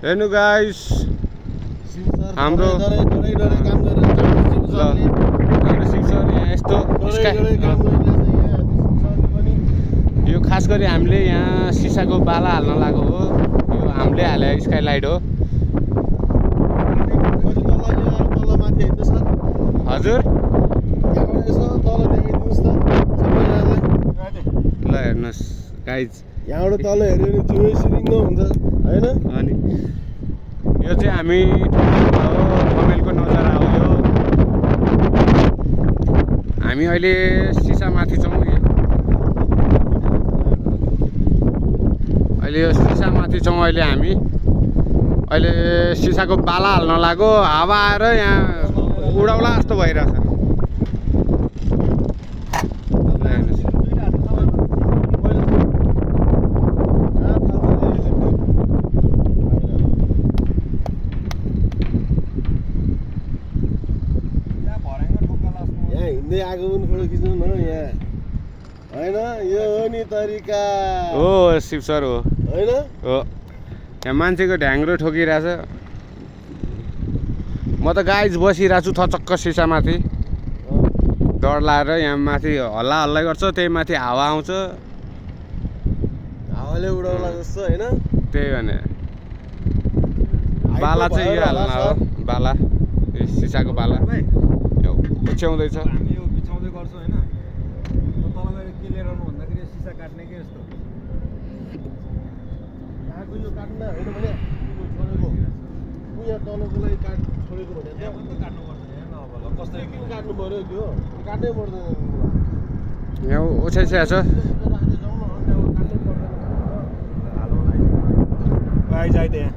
हेर्नु गाइस हाम्रो शिवसर यहाँ यस्तो यो खास गरी हामीले यहाँ सिसाको बाला हाल्न लागेको हो। यो हामीले हाले स्काइलाइट हो। हजुर ल हेर्नुहोस् गाइज यहाँबाट तल हेऱ्यो भने जिउै सिरिङ्ग हुन्छ हैन। अनि यो चाहिँ हामी कमेलको नजारा हो। यो हामी अहिले सिसामाथि छौँ कि अहिले यो सिसामाथि छौँ। अहिले हामी अहिले सिसाको बाला हाल्न लाग्यो। हावा आएर यहाँ उडाउला जस्तो भइरहेछ। हिँड्दै आगो पनि फोटो खिच्नु न यहाँ हैन। यो हो नि तरिका हो शिव सर हो हैन। हो यहाँ मान्छेको ढ्याङ्ग्रो ठोकिरहेछ। म त गाइज बसिरहेको छु थचक्क सिसामाथि। डर लाएर यहाँ माथि हल्ला हल्ला गर्छ, त्यही माथि हावा आउँछ। हावाले उडाउला जस्तो हैन। त्यही भने बाला चाहिँ यो हाल्न हो। बाला यो सिसाको बाला यो पुछ्याउँदैछ। हामी यो बिछाउँदै गर्छौँ हैन। तल गएर के लिएर आउनु भन्दाखेरि सिसा काट्ने के यस्तो यहाँको यो काट्न होइन भने छोडेको यहाँ तलकोलाई छोडेको भने यहाँ पनि काट्नुपर्छ यहाँ नभल कसरी किन काट्नु पर्यो त्यो काट्नै पर्दैन। यहाँ ओछ्याइसकेको छ। आइज आइदिए